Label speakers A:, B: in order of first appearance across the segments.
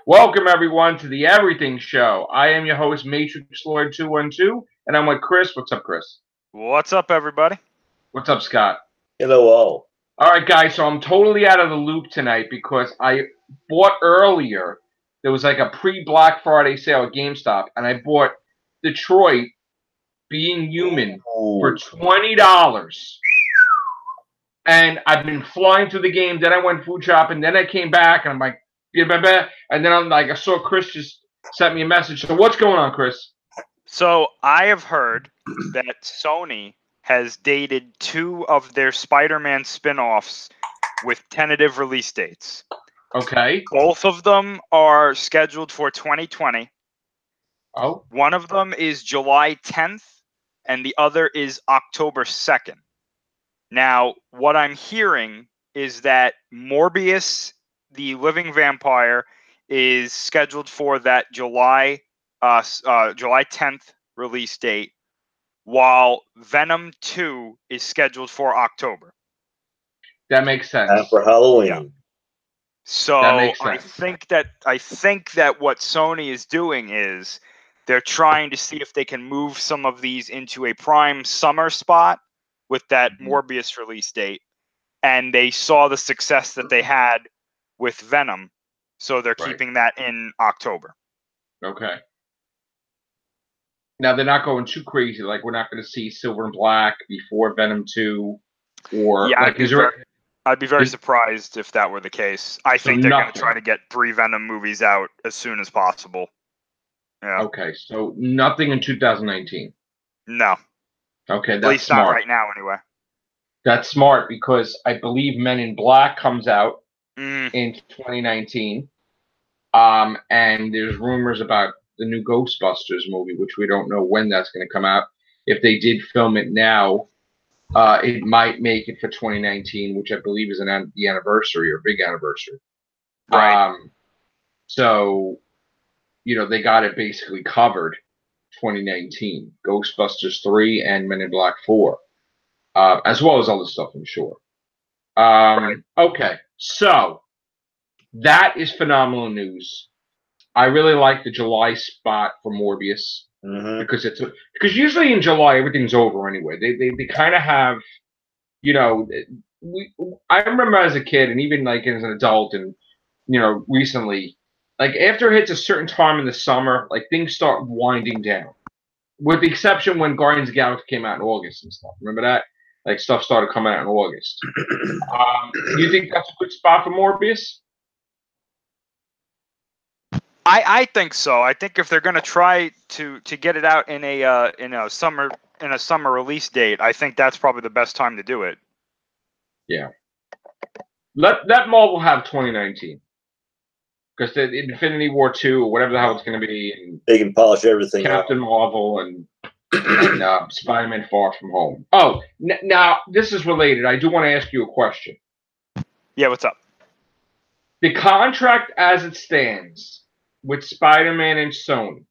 A: Welcome, everyone, to the Everything Show. I am your host, Matrix Lord 212, and I'm with Chris. What's up, Chris?
B: What's up, everybody?
A: What's up, Scott?
C: Hello, all.
A: All right, guys, so I'm totally out of the loop tonight because I bought earlier. There was like a pre-Black Friday sale at GameStop, and I bought Detroit Being Human for $20. And I've been flying through the game. Then I went food shopping. Then I came back, and I'm like, and then I'm like, I saw Chris just sent me a message. So what's going on, Chris?
B: So I have heard that Sony has dated two of their Spider-Man spin-offs with tentative release dates.
A: Okay.
B: Both of them are scheduled for 2020.
A: Oh.
B: One of them is July 10th, and the other is October 2nd. Now, what I'm hearing is that Morbius, the Living Vampire, is scheduled for that July 10th release date, while Venom 2 is scheduled for October.
A: That makes sense.
C: For Halloween.
B: Yeah. So I think that what Sony is doing is they're trying to see if they can move some of these into a prime summer spot with that Morbius release date, and they saw the success that they had with Venom, so they're keeping that in October.
A: Okay. Now, they're not going too crazy. Like, we're not going to see Silver and Black before Venom 2. Or,
B: yeah,
A: like,
B: I'd be very surprised if that were the case. I think they're going to try to get 3 Venom movies out as soon as possible. Yeah.
A: Okay, so nothing in 2019?
B: No.
A: Okay, that's
B: at least
A: smart.
B: Not right now, anyway.
A: That's smart because I believe Men in Black comes out in 2019. And there's rumors about the new Ghostbusters movie, which we don't know when that's going to come out. If they did film it now, it might make it for 2019, which I believe is the anniversary or big anniversary.
B: Right.
A: So, they got it basically covered 2019. Ghostbusters 3 and Men in Black 4. As well as other stuff, I'm sure. Okay, so that is phenomenal news. I really like the July spot for Morbius because usually in July everything's over anyway. They kind of have, I remember as a kid and even like as an adult and recently, like after it hits a certain time in the summer, like things start winding down. With the exception when Guardians of the Galaxy came out in August and stuff. Remember that? Like stuff started coming out in August. You think that's a good spot for Morbius?
B: I think so. I think if they're going to try to get it out in a summer release date, I think that's probably the best time to do it.
A: Yeah. Let Marvel have 2019. Because the Infinity War 2 or whatever the hell it's going to be, and
C: they can polish everything.
A: Captain Marvel and Spider-Man Far From Home. Oh, now this is related. I do want to ask you a question.
B: Yeah, what's up?
A: The contract as it stands with Spider-Man and Sony.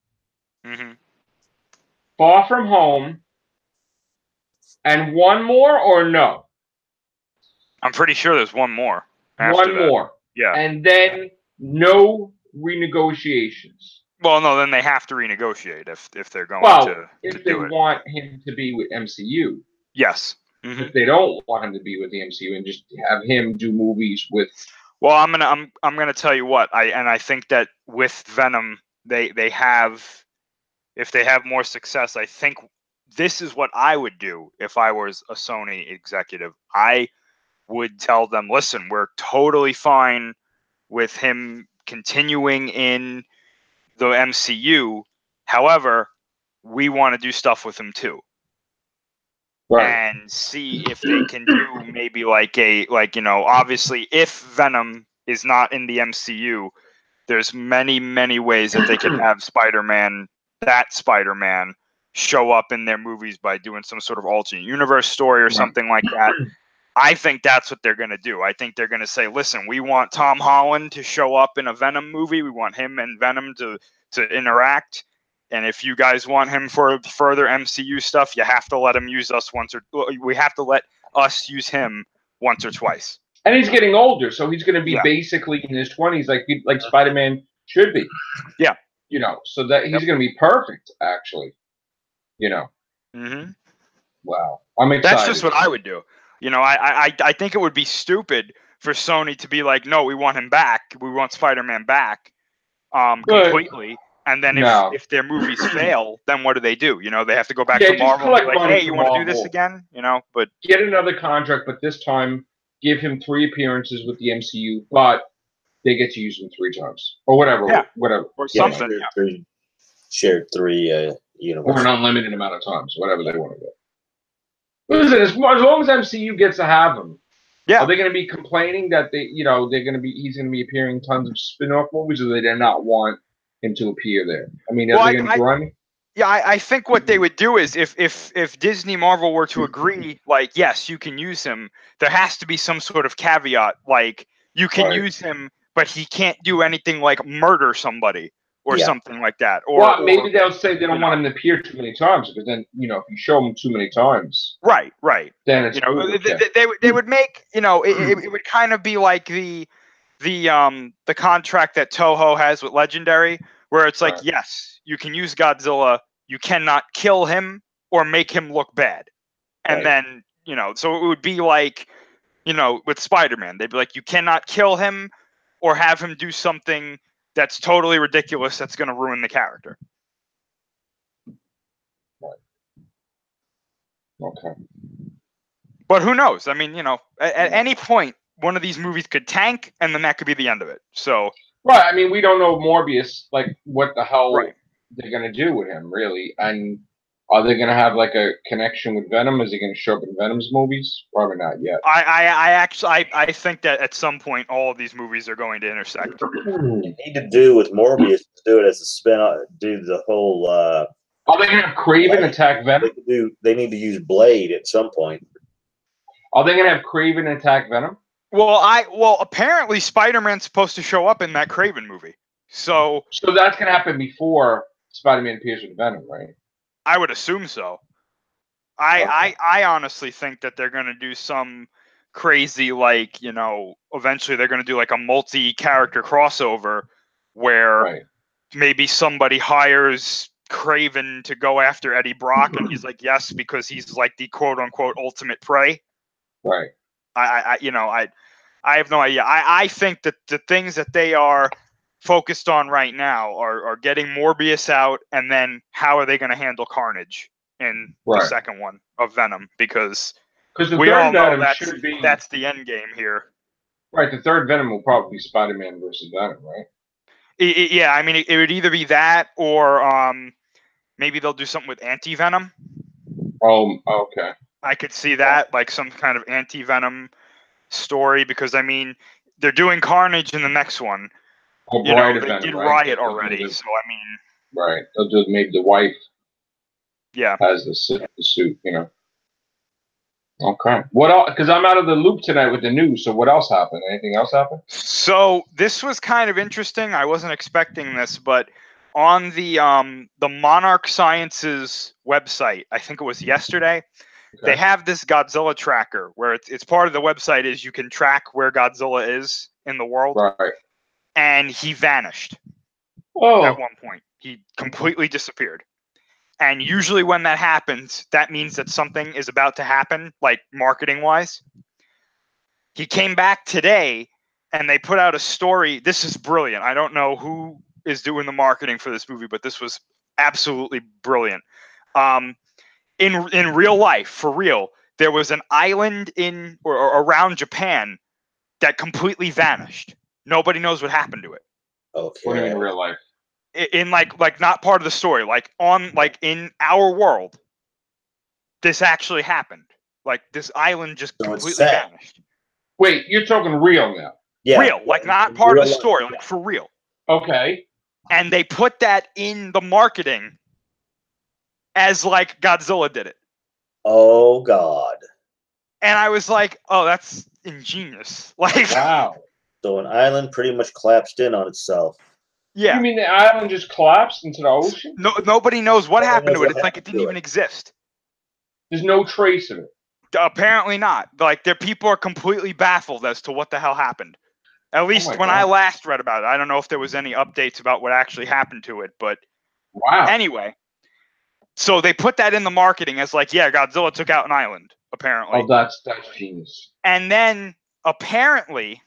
A: Far From Home and one more or no?
B: I'm pretty sure there's one more.
A: One more.
B: Yeah.
A: And then no renegotiations.
B: Well, no, then they have to renegotiate if they're going to do it.
A: If they want him to be with MCU.
B: Yes.
A: If they don't want him to be with the MCU and just have him do movies with.
B: Well, I'm gonna tell you what I think that with Venom they have, if they have more success, I think this is what I would do if I was a Sony executive. I would tell them, listen, we're totally fine with him continuing in the MCU. However, we want to do stuff with him too. Right. And see if they can do maybe obviously if Venom is not in the MCU, there's many, many ways that they can have Spider-Man show up in their movies by doing some sort of alternate universe story or something like that. I think that's what they're going to do. I think they're going to say, listen, we want Tom Holland to show up in a Venom movie. We want him and Venom to interact. And if you guys want him for further MCU stuff, you have to let him use us we have to let us use him once or twice.
A: And he's getting older, so he's going to be basically in his 20s, like Spider-Man Should be.
B: Yeah.
A: You know, so that he's going to be perfect, actually. You know.
B: Mm-hmm.
A: Wow. I'm excited.
B: That's just what I would do. You know, I think it would be stupid for Sony to be like, no, we want him back. We want Spider-Man back, completely. And then
A: No.
B: if their movies fail, then what do? You know, they have to go back
A: Yeah,
B: to
A: just
B: Marvel and be
A: collect
B: like,
A: money
B: hey, you
A: from
B: want to do this
A: Marvel.
B: again? You know, but
A: Get another contract, but this time give him 3 appearances with the MCU, but they get to use him 3 times or whatever.
B: Yeah.
A: Whatever.
B: or
C: Yeah,
B: something.
C: shared three
A: Or
C: universes.
A: an unlimited amount of times, whatever they want to do. Listen, as long as MCU gets to have him,
B: Yeah.
A: are they going to be complaining that he's going to be appearing in tons of spin-off movies, or do they not want him to appear there? I mean, are they going to be grunting?
B: Yeah, I think what they would do is if Disney Marvel were to agree, like, yes, you can use him, there has to be some sort of caveat, like, you can use him, but he can't do anything like murder somebody or something like that. Or
A: maybe they'll say they don't want him to appear too many times, because then, if you show him too many times,
B: right,
A: then it's
B: they would make, it would kind of be like the contract that Toho has with Legendary, where it's like, yes, you can use Godzilla, you cannot kill him or make him look bad. And then, so it would be like, with Spider-Man, they'd be like, you cannot kill him or have him do something that's totally ridiculous that's going to ruin the character.
A: Right. Okay.
B: But who knows? I mean, at any point, one of these movies could tank, and then that could be the end of it. So,
A: right. I mean, we don't know Morbius, like, what the hell they're going to do with him, really. And are they going to have, like, a connection with Venom? Is he going to show up in Venom's movies? Probably not yet.
B: I think that at some point, all of these movies are going to intersect.
C: They need to do with Morbius, do it as a spin-off, do the whole...
A: are they going to have Kraven attack Venom?
C: They need to use Blade at some point.
A: Are they going to have Kraven attack Venom?
B: Well, apparently Spider-Man's supposed to show up in that Kraven movie. So
A: that's going to happen before Spider-Man appears with Venom, right?
B: I would assume so. I honestly think that they're going to do some crazy, like, eventually they're going to do like a multi-character crossover where maybe somebody hires Kraven to go after Eddie Brock, and he's like, yes, because he's like the quote-unquote ultimate prey.
A: Right.
B: I have no idea. I think that the things that they are focused on right now are getting Morbius out, and then how are they going to handle Carnage in the second one of Venom? Because we all know that's the end game here.
A: Right. The third Venom will probably be Spider-Man versus Venom, right?
B: Yeah. I mean, it would either be that or maybe they'll do something with Anti-Venom.
A: Oh, okay.
B: I could see that, like some kind of Anti-Venom story, because I mean, they're doing Carnage in the next one.
A: They
B: did Riot already, so I mean,
A: right? They'll do maybe the wife.
B: Yeah,
A: has the suit, Okay. What else? Because I'm out of the loop tonight with the news. So what else happened? Anything else happen?
B: So this was kind of interesting. I wasn't expecting this, but on the Monarch Sciences website, I think it was yesterday. Okay. They have this Godzilla tracker where it's part of the website is you can track where Godzilla is in the world.
A: Right.
B: And he vanished at one point. He completely disappeared. And usually when that happens, that means that something is about to happen, like marketing-wise. He came back today, and they put out a story. This is brilliant. I don't know who is doing the marketing for this movie, but this was absolutely brilliant. In real life, for real, there was an island in or around Japan that completely vanished. Nobody knows what happened to it.
C: Okay.
A: What do you mean in real life?
B: In like not part of the story, like in our world, this actually happened. Like this island just completely vanished.
A: Wait, you're talking real now?
B: Yeah, real, like not part of the story, like for real.
A: Okay.
B: And they put that in the marketing as like Godzilla did it.
C: Oh God.
B: And I was like, oh, that's ingenious. Like,
A: wow.
C: So an island pretty much collapsed in on itself.
B: Yeah.
A: You mean the island just collapsed into the ocean?
B: No, nobody knows what happened to it. It's like it didn't even exist.
A: There's no trace of it.
B: Apparently not. Like, people are completely baffled as to what the hell happened. At least
A: my
B: when I
A: God.
B: last read about it. I don't know if there was any updates about what actually happened to it, but
A: Wow.
B: anyway. So they put that in the marketing as like, yeah, Godzilla took out an island, apparently.
A: Oh, that's genius.
B: And then apparently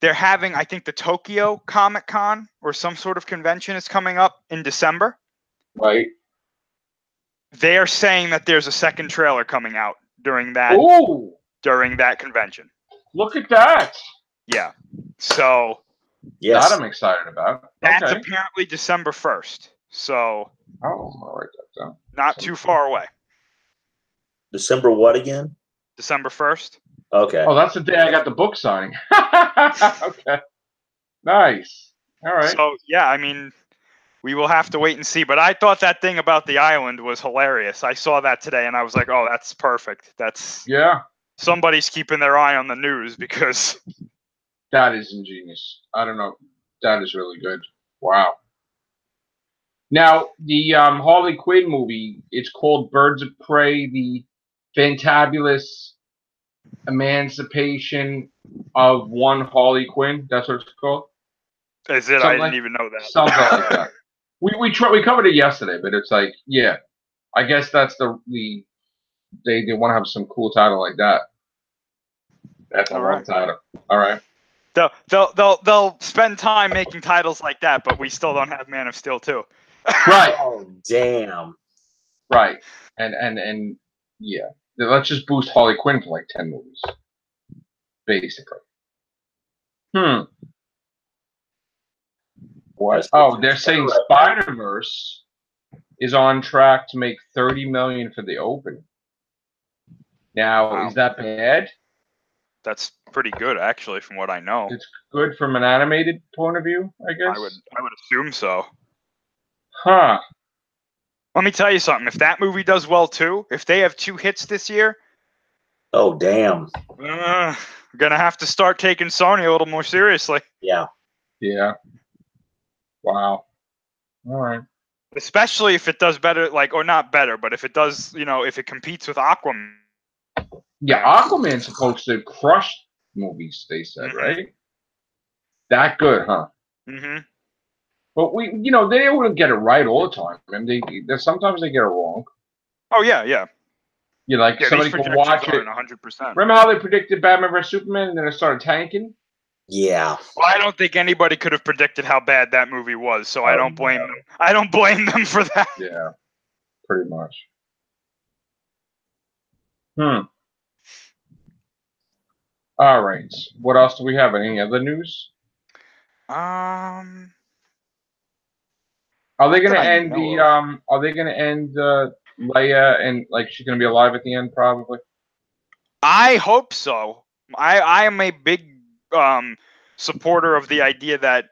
B: they're having, I think, the Tokyo Comic Con or some sort of convention is coming up in December.
A: Right.
B: They are saying that there's a second trailer coming out during that
A: Ooh,
B: convention.
A: look at that.
B: Yeah. So
C: Yes.
A: That I'm excited about.
B: that's
A: Okay.
B: apparently December 1st. So
A: Oh, I'll write that down.
B: not too far away.
C: December what again?
B: December 1st.
C: Okay.
A: Oh, that's the day I got the book signing. Okay. Nice. All right.
B: So yeah, I mean, we will have to wait and see. But I thought that thing about the island was hilarious. I saw that today and I was like, oh, that's perfect. That's
A: Yeah,
B: somebody's keeping their eye on the news because
A: that is ingenious. I don't know. That is really good. Wow. Now, the Harley Quinn movie, it's called Birds of Prey, the Fantabulous Emancipation of One Harley Quinn. That's what it's called.
B: is it? I didn't even know that.
A: Something like that. We covered it yesterday, but it's like, yeah, I guess that's they want to have some cool title like that. That's a
B: All
A: long
B: right.
A: title. All right.
B: They'll spend time making titles like that, but we still don't have Man of Steel 2.
A: Right.
C: Oh damn.
A: Right. And yeah. Let's just boost Harley Quinn for like 10 movies. Basically. What? Oh, they're saying Spider-Verse is on track to make $30 million for the opening. Now,
B: Wow.
A: is that bad?
B: That's pretty good, actually, from what I know.
A: It's good from an animated point of view, I guess.
B: I would assume so.
A: Huh.
B: Let me tell you something. If that movie does well too, if they have 2 hits this year,
C: Oh damn.
B: we're gonna have to start taking Sony a little more seriously.
C: Yeah.
A: Yeah. Wow. All right.
B: Especially if it does better, like, or not better, but if it does, if it competes with Aquaman.
A: Yeah, Aquaman's supposed to crush movies, they said, right? That good, huh?
B: Mm-hmm.
A: But they wouldn't get it right all the time. I mean, sometimes they get it wrong.
B: Oh yeah, yeah.
A: Somebody can watch it.
B: 100%.
A: Remember how they predicted Batman vs Superman and then it started tanking?
C: Yeah.
B: Well, I don't think anybody could have predicted how bad that movie was, so I don't blame them. I don't blame them for that.
A: Yeah, pretty much. All right. What else do we have? Any other news? Are they going to end Are they going to end Leia and she's going to be alive at the end? Probably.
B: I hope so. I am a big supporter of the idea that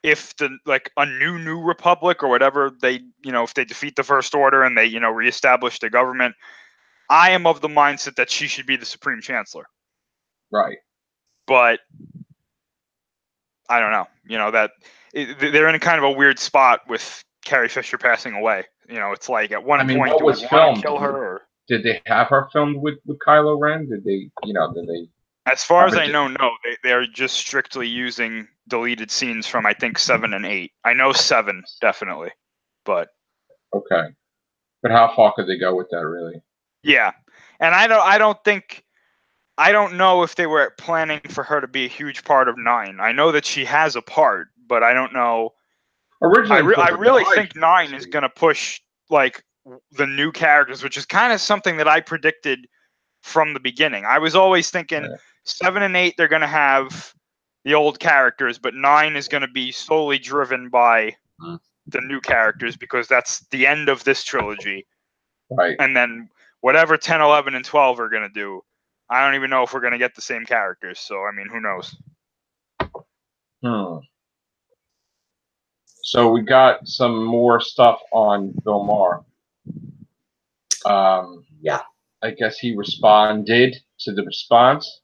B: if a new republic or whatever they if they defeat the First Order and they reestablish the government, I am of the mindset that she should be the Supreme Chancellor.
A: Right.
B: But I don't know. That they're in a kind of a weird spot with Carrie Fisher passing away. It's like at one point,
A: what
B: do
A: was
B: we want
A: filmed?
B: to kill her? Or?
A: Did they have her filmed with Kylo Ren? Did they?
B: As far as I know, no. They are just strictly using deleted scenes from I think 7 and 8. I know 7 definitely, but
A: okay. But how far could they go with that, really?
B: Yeah, and I don't know if they were planning for her to be a huge part of 9. I know that she has a part, but I don't know.
A: Originally,
B: I really think 9 is going to push the new characters, which is kind of something that I predicted from the beginning. I was always thinking 7 and 8 they're going to have the old characters, but 9 is going to be solely driven by the new characters because that's the end of this trilogy.
A: Right.
B: And then whatever 10, 11, and 12 are going to do, I don't even know if we're going to get the same characters. So, I mean, who knows?
A: So we got some more stuff on Bill Maher.
C: Yeah.
A: I guess he responded to the response.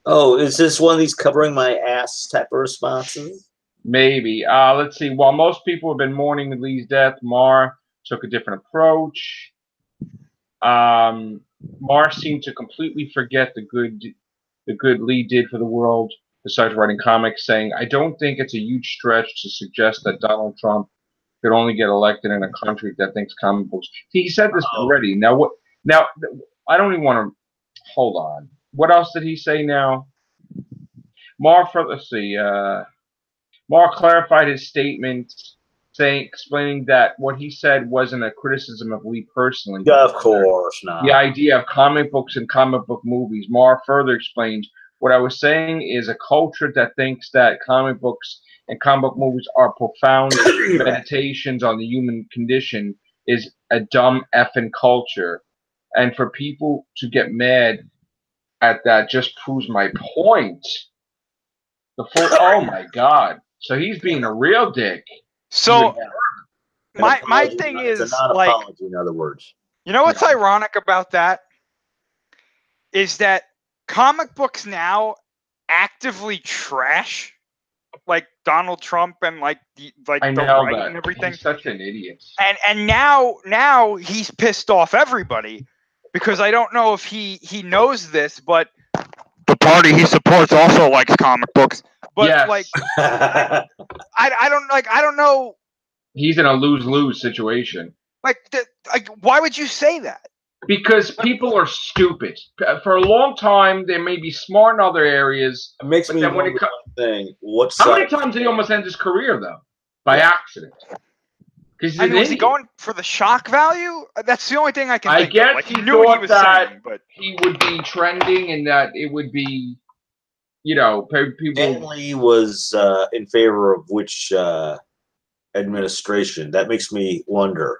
C: Oh, is this one of these covering my ass type of responses?
A: Maybe. Let's see. While most people have been mourning Lee's death, Maher took a different approach. Maher seemed to completely forget the good the good Lee did for the world besides writing comics, saying, I don't think it's a huge stretch to suggest that Donald Trump could only get elected in a country that thinks comic books. He said this already. Now what? Now I don't even want to hold on. What else did he say now? Let's see. Mark clarified his statement, explaining that what he said wasn't a criticism of Lee personally.
C: Of course not.
A: The idea of comic books and comic book movies. Mark further explains, what I was saying is a culture that thinks that comic books and comic book movies are profound meditations on the human condition is a dumb effing culture. And for people to get mad at that just proves my point. Oh my God. So he's being a real dick.
B: So my thing is, like,
C: in other words,
B: you know what's ironic about that is that comic books now actively trash like Donald Trump and like the right and everything.
A: He's such an idiot.
B: And now he's pissed off everybody because I don't know if he knows this, but the party he supports also likes comic books. But
A: yes.
B: like I don't know.
A: He's in a lose-lose situation.
B: Like why would you say that?
A: Because people are stupid. For a long time, they may be smart in other areas.
C: It makes me wonder one thing.
A: How many times did he almost end his career, though? By accident.
B: I mean, was he going for the shock value? That's the only thing I can think
A: of. I guess
B: like,
A: he knew what he was saying, but he would be trending and that it would be, people...
C: Stanley was in favor of which administration? That makes me wonder.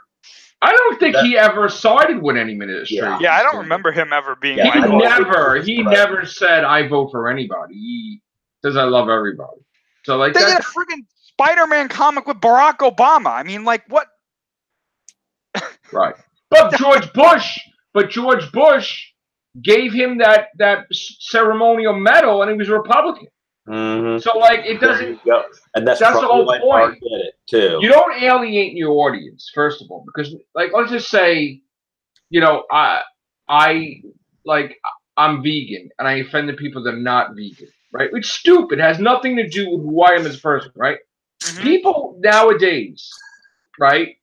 A: I don't think he ever sided with any administration.
B: Yeah, I don't remember him ever being.
A: He never said I vote for anybody. He says I love everybody. So like
B: they did a friggin' Spider-Man comic with Barack Obama. I mean, like what?
A: Right, but George Bush gave him that ceremonial medal, and he was a Republican.
C: Mm-hmm.
A: So like it doesn't,
C: and that's
A: the whole point.
C: Did it too.
A: You don't alienate your audience, first of all, because like let's just say, I'm vegan and I offend the people that are not vegan, right? It's stupid. It has nothing to do with who I am as a person, right? Mm-hmm. People nowadays, right?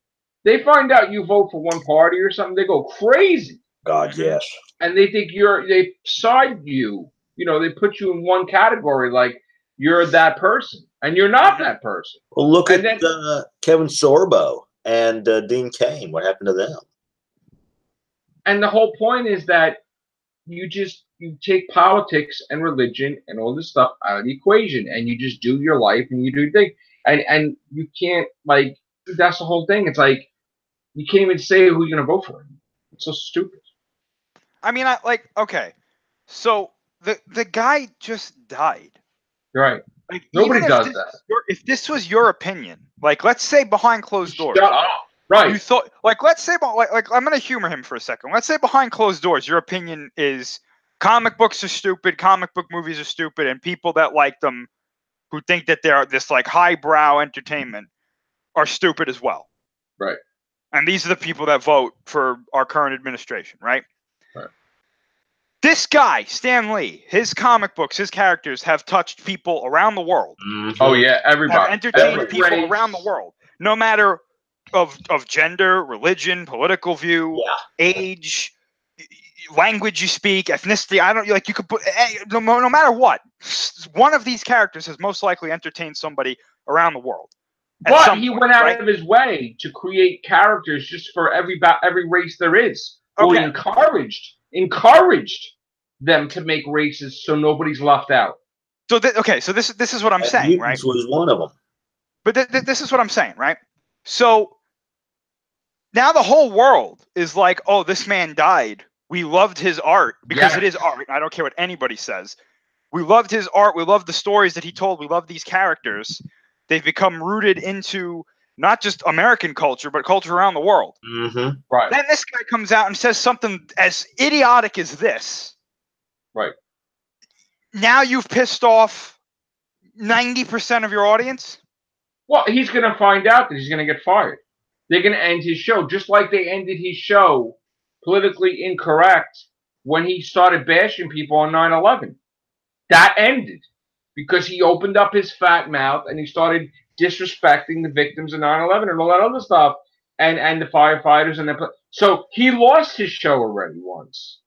A: They find out you vote for one party or something, they go crazy.
C: God, yes. And
A: they think they side you. They put you in one category, like you're that person, and you're not that person.
C: Well, look at Kevin Sorbo and Dean Cain. What happened to them?
A: And the whole point is that you take politics and religion and all this stuff out of the equation, and you just do your life and you do your thing. And you can't, like, that's the whole thing. It's like you can't even say who you're gonna vote for. It's so stupid.
B: I mean, okay, so. The guy just died.
A: Right.
B: Like,
A: nobody does that.
B: If this was your opinion, like let's say behind closed doors.
A: Shut up. Right.
B: You thought, like, let's say, like I'm gonna humor him for a second. Let's say behind closed doors, your opinion is comic books are stupid, comic book movies are stupid, and people that like them, who think that they're this like highbrow entertainment, are stupid as well.
A: Right.
B: And these are the people that vote for our current administration, right?
A: Right.
B: This guy, Stan Lee, his comic books, his characters have touched people around the world.
A: Mm-hmm. Oh yeah, everybody.
B: Have entertained people around the world, no matter of gender, religion, political view, age, language you speak, ethnicity. You could put no matter what. One of these characters has most likely entertained somebody around the world.
A: But he went out of his way to create characters just for every race there is. Okay. Well, he encouraged them to make races so nobody's left out.
B: So this is what I'm saying, right?
C: This was one of them.
B: But this is what I'm saying, right? So now the whole world is like, oh, this man died. We loved his art because it is art. I don't care what anybody says. We loved his art. We loved the stories that he told. We love these characters. They've become rooted into not just American culture, but culture around the world.
C: Mm-hmm.
A: Right.
B: Then this guy comes out and says something as idiotic as this.
A: Right.
B: Now you've pissed off 90% of your audience?
A: Well, he's going to find out that he's going to get fired. They're going to end his show, just like they ended his show politically incorrect when he started bashing people on 9/11. That ended because he opened up his fat mouth and he started disrespecting the victims of 9/11 and all that other stuff, and the firefighters and so he lost his show already once.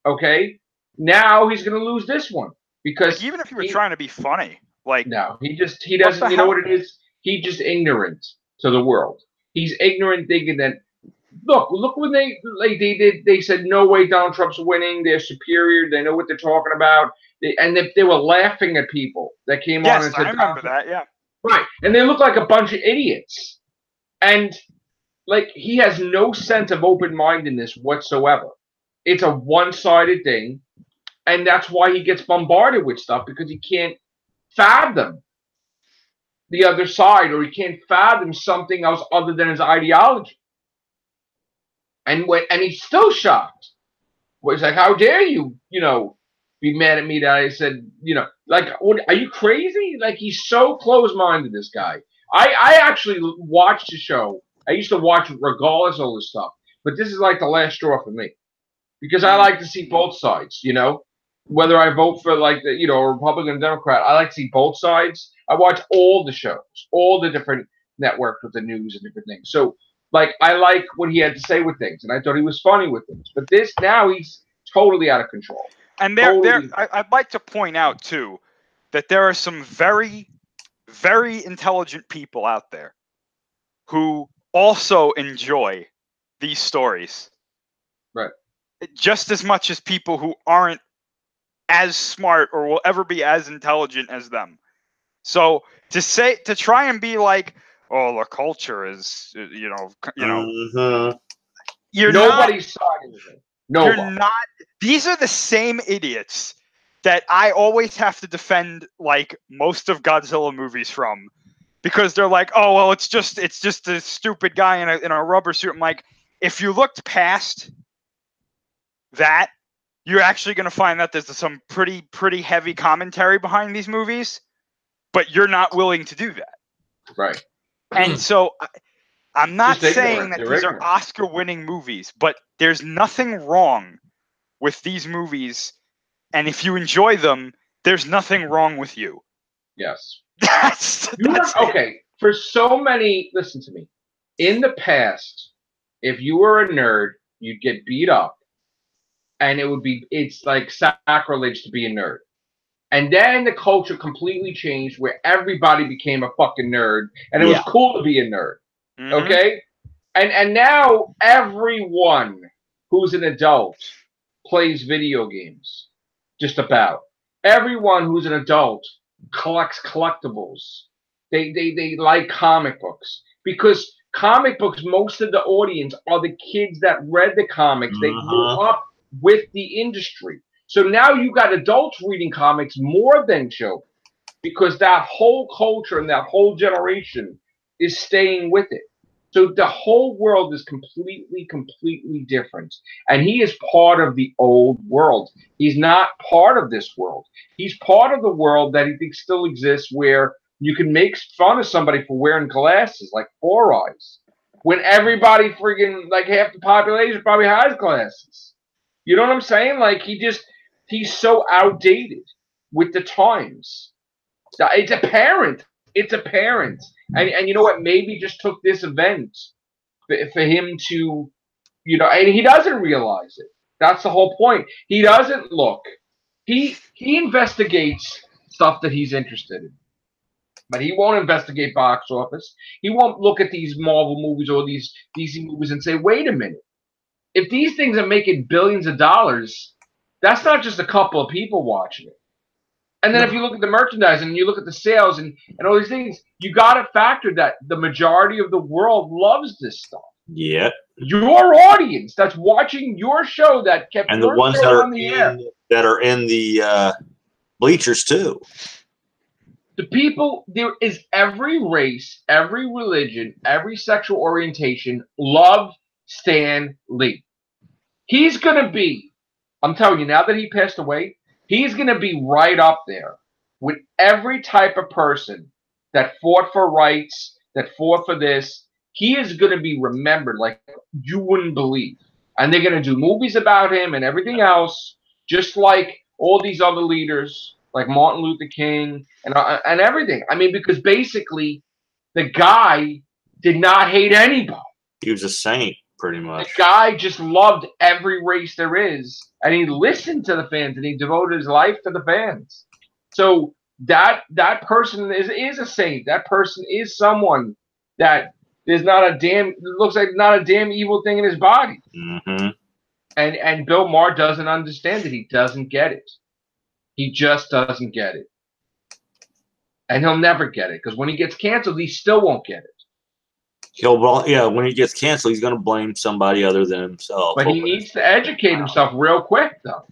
A: Okay, now he's going to lose this one because
B: even if you were trying to be funny, like
A: no, he doesn't. You know what it is? He's just ignorant to the world. He's ignorant, thinking that look when they said no way Donald Trump's winning. They're superior. They know what they're talking about. They were laughing at people that came on and said,
B: I remember that. Yeah,
A: right. And they look like a bunch of idiots. And like he has no sense of open-mindedness whatsoever. It's a one-sided thing, and that's why he gets bombarded with stuff because he can't fathom the other side, or he can't fathom something else other than his ideology. And he's still shocked. He's like, "How dare you, be mad at me that I said, like, what, are you crazy?" Like, he's so close-minded, this guy. I actually watched the show. I used to watch it regardless of all this stuff. But this is like the last straw for me. Because I like to see both sides, Whether I vote for, like, a Republican or Democrat, I like to see both sides. I watch all the shows, all the different networks with the news and different things. So, like, I like what he had to say with things, and I thought he was funny with things. But now he's totally out of control.
B: And I'd like to point out, too, that there are some very, very intelligent people out there who also enjoy these stories.
A: Right.
B: Just as much as people who aren't as smart or will ever be as intelligent as them. So to try and be like, oh, the culture is,
C: Mm-hmm.
B: You're
A: nobody's siding with it. Nobody.
B: You're not. These are the same idiots that I always have to defend, like, most of Godzilla movies from, because they're like, oh well, it's just a stupid guy in a rubber suit. I'm like, if you looked past that, you're actually going to find that there's some pretty heavy commentary behind these movies, but you're not willing to do that.
A: Right.
B: And so I'm not
A: Just
B: saying that these are Oscar-winning movies, but there's nothing wrong with these movies. And if you enjoy them, there's nothing wrong with you.
A: Yes.
B: That's
A: okay. For so many, listen to me. In the past, if you were a nerd, you'd get beat up. And it's like sacrilege to be a nerd. And then the culture completely changed where everybody became a fucking nerd. And it was cool to be a nerd. Mm-hmm. Okay? And now everyone who's an adult plays video games. Just about. Everyone who's an adult collects collectibles. They like comic books. Because comic books, most of the audience are the kids that read the comics. They grew up with the industry. So now you got adults reading comics more than children, because that whole culture and that whole generation is staying with it. So the whole world is completely different. And he is part of the old world. He's not part of this world. He's part of the world that he thinks still exists, where you can make fun of somebody for wearing glasses, like 4 Eyes, when everybody friggin', like, half the population probably has glasses. You know what I'm saying? Like, he's so outdated with the times. It's apparent. It's apparent. And you know what? Maybe just took this event for him to, and he doesn't realize it. That's the whole point. He doesn't look. He investigates stuff that he's interested in. But he won't investigate box office. He won't look at these Marvel movies or these DC movies and say, wait a minute. If these things are making billions of dollars, that's not just a couple of people watching it. And then if you look at the merchandising and you look at the sales and all these things, you got to factor that the majority of the world loves this stuff.
C: Yeah.
A: Your audience that's watching your show that kept
C: and the ones that are in the bleachers too.
A: The people, there is every race, every religion, every sexual orientation love Stan Lee. He's going to be, I'm telling you, now that he passed away, he's going to be right up there with every type of person that fought for rights, that fought for this. He is going to be remembered like you wouldn't believe. And they're going to do movies about him and everything else, just like all these other leaders. like Martin Luther King and everything. I mean, because basically the guy did not hate anybody.
C: He was a saint, pretty
A: The
C: much.
A: guy just loved every race there is, and he listened to the fans, and he devoted his life to the fans. So that person is a saint. That person is someone that there's not a damn looks like not a damn evil thing in his body.
C: Mm-hmm.
A: And Bill Maher doesn't understand it. He doesn't get it. He just doesn't get it. And he'll never get it because when he gets canceled, he still won't get it.
C: When he gets canceled, he's going to blame somebody other than himself.
A: But he needs to educate himself real quick, though.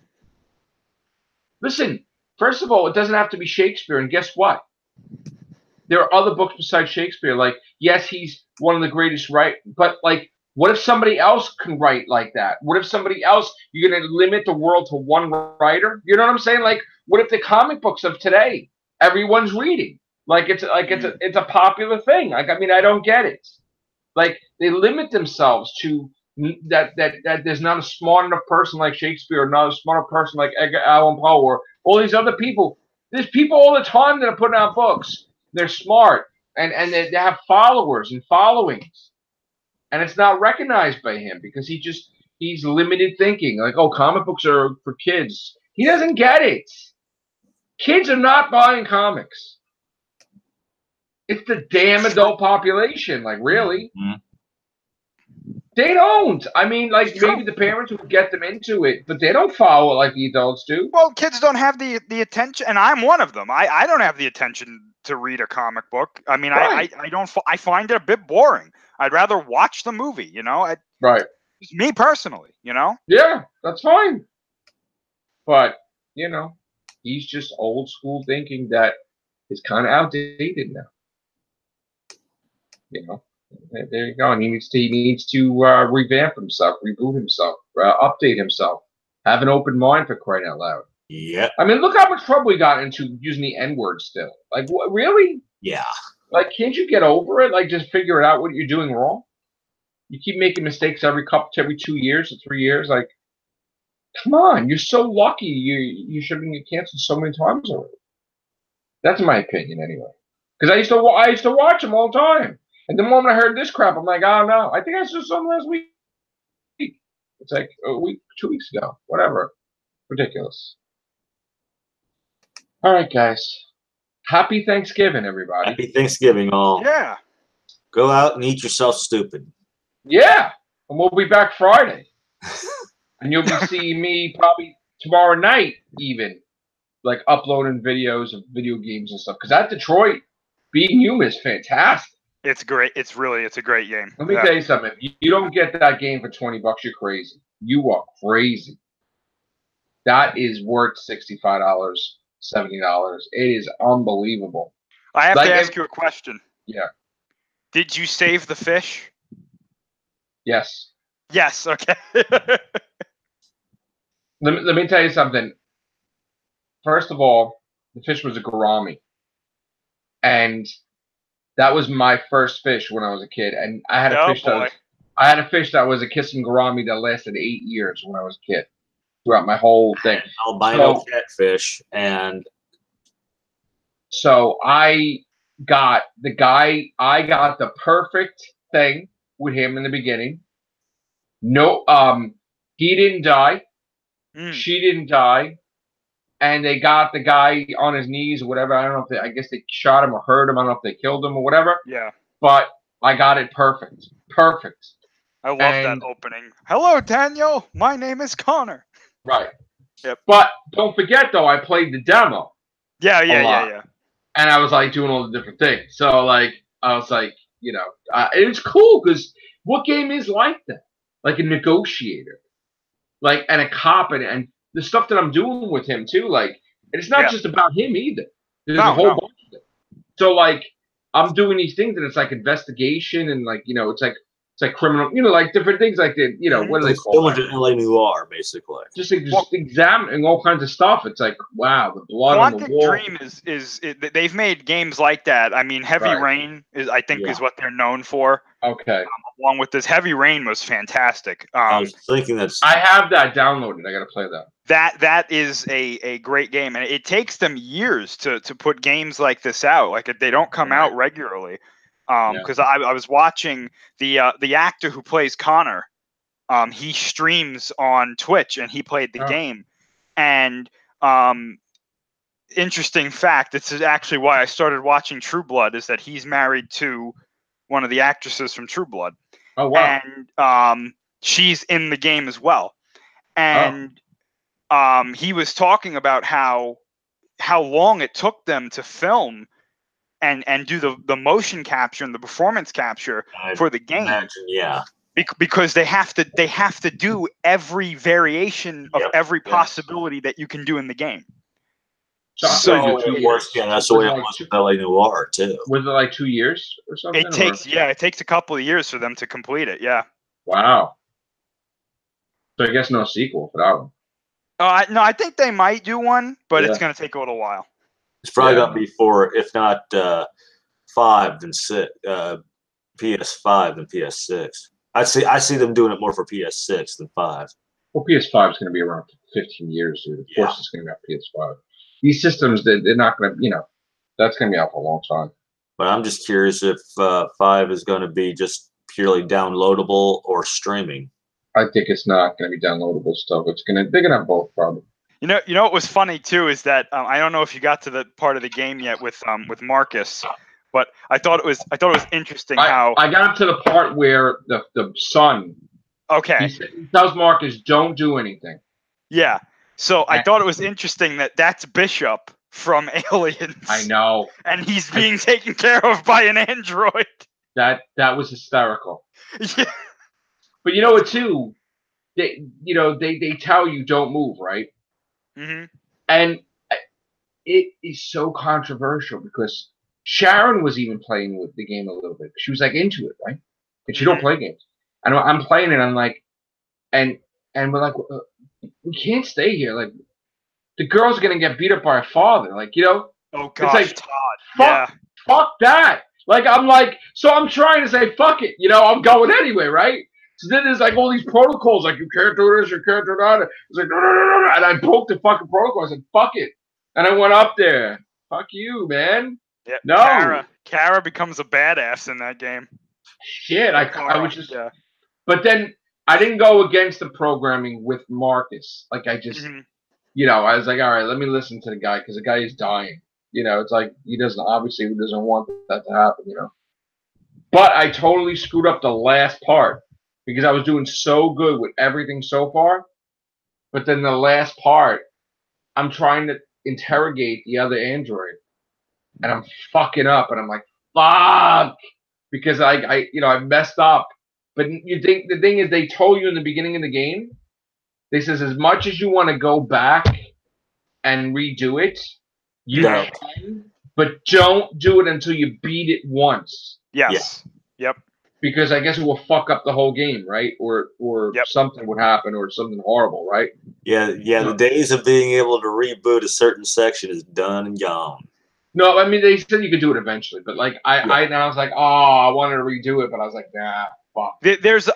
A: Listen, first of all, it doesn't have to be Shakespeare. And guess what? There are other books besides Shakespeare. Like, yes, he's one of the greatest writers, but like, what if somebody else can write like that? What if somebody else, you're going to limit the world to one writer? You know what I'm saying? Like, what if the comic books of today, everyone's reading? It's a popular thing. Like, I mean, I don't get it. Like, they limit themselves to that there's not a smart enough person like Shakespeare, or not a smarter person like Edgar Allan Poe, or all these other people. There's people all the time that are putting out books. They're smart, and they have followers and followings. And it's not recognized by him because he's limited thinking. Like, oh, comic books are for kids. He doesn't get it. Kids are not buying comics. It's the damn adult population. Like, really?
C: Mm-hmm.
A: They don't. I mean, like, maybe the parents would get them into it, but they don't follow it like the adults do.
B: Well, kids don't have the attention, and I'm one of them. I don't have the attention to read a comic book. I mean, right. I find it a bit boring. I'd rather watch the movie, you know?
A: Right.
B: It's me personally, you know?
A: Yeah, that's fine. But, you know, he's just old school thinking that is kind of outdated now. You know, there you go. And he needs to revamp himself, reboot himself, update himself, have an open mind, for crying out loud.
C: Yeah.
A: I mean, look how much trouble we got into using the N-word still. Like, what, really?
C: Yeah.
A: Like, can't you get over it? Like, just figure it out what you're doing wrong? You keep making mistakes every 2 years or 3 years. Like, come on, you're so lucky. You should have been canceled so many times already. That's my opinion, anyway. Because I used to watch them all the time. And the moment I heard this crap, I'm like, oh no, I think I saw something last week. It's like a week, 2 weeks ago, whatever. Ridiculous. All right, guys. Happy Thanksgiving, everybody.
C: Happy Thanksgiving, all.
B: Yeah.
C: Go out and eat yourself stupid.
A: Yeah. And we'll be back Friday. And you'll be seeing me probably tomorrow night even, like, uploading videos of video games and stuff. Because that Detroit Being Human is fantastic.
B: It's great. It's a great game.
A: Let me tell you something. If you don't get that game for $20, you're crazy. You are crazy. That is worth $65. $70. It is unbelievable.
B: I have to ask you a question.
A: Yeah.
B: Did you save the fish?
A: Yes.
B: Yes. Okay.
A: Let me tell you something. First of all, the fish was a gourami, and that was my first fish when I was a kid. And I had a fish that was a kissing gourami that lasted 8 years when I was a kid. Throughout my whole thing.
C: Albino catfish. And
A: so I got the perfect thing with him in the beginning. No, he didn't die. She didn't die. And they got the guy on his knees or whatever. I don't know if I guess they shot him or hurt him. I don't know if they killed him or whatever.
B: Yeah.
A: But I got it perfect. Perfect.
B: I love that opening. Hello, Daniel. My name is Connor.
A: Right.
B: Yep.
A: But don't forget, though, I played the demo.
B: Yeah.
A: And I was like doing all the different things. So like, I was like, you know, it's cool because what game is like that? Like a negotiator, like, and a cop, and the stuff that I'm doing with him too. Like, and it's not just about him either. There's a whole bunch of it. So like, I'm doing these things, and it's like investigation, and like, you know, it's like criminal, you know, like different things like that. You know, what do they call it?
C: LA Noire, basically.
A: Just examining all kinds of stuff. It's like, wow, the blood on the wall.
B: Quantic Dream they've made games like that. I mean, Heavy Rain is what they're known for.
A: Okay.
B: Along with this, Heavy Rain was fantastic.
C: I was thinking
A: I have that downloaded. I got to play that.
B: that is a great game, and it takes them years to put games like this out. Like they don't come out regularly. Because I was watching the actor who plays Connor. He streams on Twitch, and he played the game. And interesting fact, this is actually why I started watching True Blood, is that he's married to one of the actresses from True Blood.
A: Oh wow!
B: And she's in the game as well. And he was talking about how long it took them to film and do the motion capture and the performance capture for the game.
C: Yeah.
B: Because they have to do every variation of every possibility that you can do in the game.
C: So it works. Yeah, that's the way it was with LA Noire too.
A: Was it like 2 years or something?
B: It takes a couple of years for them to complete it. Yeah.
A: Wow. So I guess no sequel for that one.
B: No, I think they might do one, but it's going to take a little while.
C: It's probably going to be for, if not 5, then 6, PS5 than PS6. I see them doing it more for PS6 than 5.
A: Well, PS5 is going to be around for 15 years, dude. Of course, it's going to be on PS5. These systems, they're not going to, that's going to be out for a long time.
C: But I'm just curious if 5 is going to be just purely downloadable or streaming.
A: I think it's not going to be downloadable stuff. They're going to have both probably.
B: You know what was funny too is that I don't know if you got to the part of the game yet with Marcus, but I thought it was interesting how
A: I got up to the part where the son.
B: Okay.
A: He tells Marcus, "Don't do anything."
B: Yeah. So I thought it was interesting that that's Bishop from Aliens.
A: I know.
B: And he's being taken care of by an android.
A: That was hysterical.
B: Yeah.
A: But you know what too? They tell you don't move, right?
B: Mm-hmm.
A: And it is so controversial because Sharon was even playing with the game a little bit. She was like into it, right? And she don't play games. And I'm playing it. I'm like, and we're like, we can't stay here. Like, the girl's gonna get beat up by her father. Like,
B: Oh gosh,
A: it's like,
B: Todd.
A: Fuck that. Like, so I'm trying to say, fuck it. I'm going anyway, right? So then there's like all these protocols, like you can't do this, you can't do that. It's like no, and I broke the fucking protocol. I said, fuck it, and I went up there. Fuck you, man.
B: Yeah,
A: no.
B: Kara becomes a badass in that game.
A: Shit, I was just. Yeah. But then I didn't go against the programming with Marcus. Like I just, I was like, all right, let me listen to the guy because the guy is dying. It's like he doesn't want that to happen. But I totally screwed up the last part. Because I was doing so good with everything so far. But then the last part, I'm trying to interrogate the other android. And I'm fucking up. And I'm like, fuck. Because I messed up. But you think the thing is they told you in the beginning of the game, they says as much as you want to go back and redo it, you can. But don't do it until you beat it once.
B: Yes. Yeah. Yep.
A: Because I guess it will fuck up the whole game, right? Or something would happen, or something horrible, right?
C: Yeah. The days of being able to reboot a certain section is done and gone.
A: No, I mean they said you could do it eventually, but like I was like, I wanted to redo it, but I was like, nah, fuck.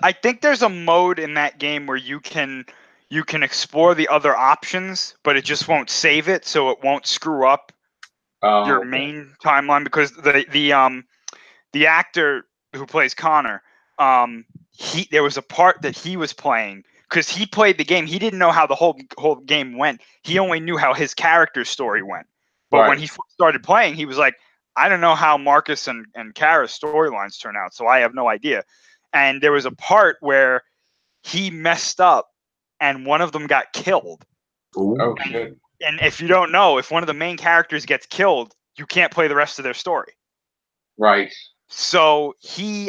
B: I think there's a mode in that game where you can explore the other options, but it just won't save it, so it won't screw up your main timeline because the actor who plays Connor, there was a part that he was playing because he played the game. He didn't know how the whole game went. He only knew how his character's story went. But when he started playing, he was like, I don't know how Marcus and Kara's storylines turn out, so I have no idea. And there was a part where he messed up and one of them got killed.
C: Ooh.
A: Oh, shit.
B: And if you don't know, if one of the main characters gets killed, you can't play the rest of their story.
A: Right.
B: So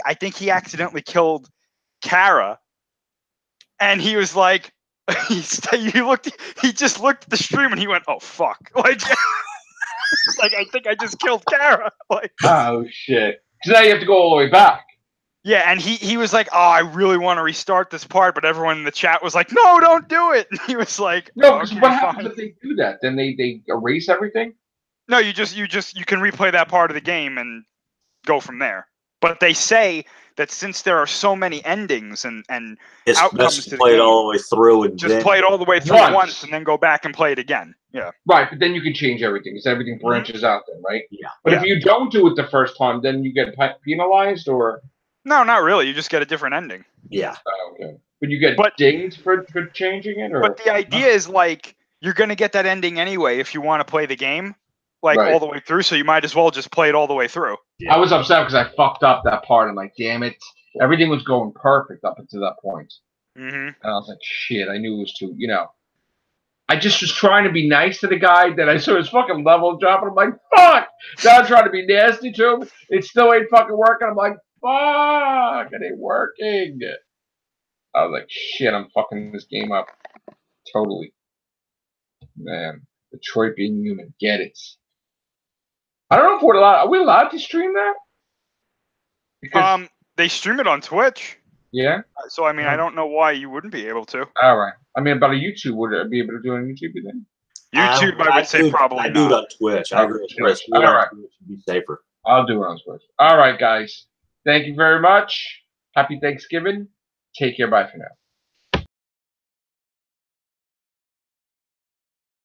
B: I think he accidentally killed Kara, and he was like, he just looked at the stream and he went, "Oh fuck!" Like, I think I just killed Kara. Like,
A: oh shit! So now you have to go all the way back.
B: Yeah, and he was like, "Oh, I really want to restart this part," but everyone in the chat was like, "No, don't do it." And he was like,
A: "No, because what happens if they do that? Then they erase everything."
B: No, you can replay that part of the game and go from there. But they say that since there are so many endings and
C: It's
B: outcomes
C: best
B: to
C: to
B: the
C: play it
B: game,
C: all the way through and
B: just
C: then
B: play it all the way through once and then go back and play it again. Yeah.
A: Right, but then you can change everything because everything branches out then, right?
C: Yeah.
A: But if you don't do it the first time, then you get penalized or?
B: No, not really. You just get a different ending.
C: Yeah.
A: Oh, okay. But you get dinged for changing it, or?
B: But the idea is like you're gonna get that ending anyway if you want to play the game, like all the way through. So you might as well just play it all the way through.
A: Yeah. I was upset because I fucked up that part. I'm like, damn it! Everything was going perfect up until that point. And I was like, shit! I knew it was too. I just was trying to be nice to the guy. Then I saw his fucking level drop, and I'm like, fuck! Now I'm trying to be nasty to him. It still ain't fucking working. I'm like, fuck! It ain't working. I was like, shit! I'm fucking this game up totally. Man, Detroit being human, get it. I don't know if we're allowed. Are we allowed to stream that?
B: Because they stream it on Twitch.
A: Yeah.
B: So I mean, I don't know why you wouldn't be able to.
A: All right. I mean, about a YouTube, would it be able to do it on YouTube then?
B: YouTube, I would say probably
C: I do it on Twitch. I agree with Chris.
A: All right.
C: Twitch would be safer.
A: I'll do it on Twitch. All right, guys. Thank you very much. Happy Thanksgiving. Take care. Bye for now.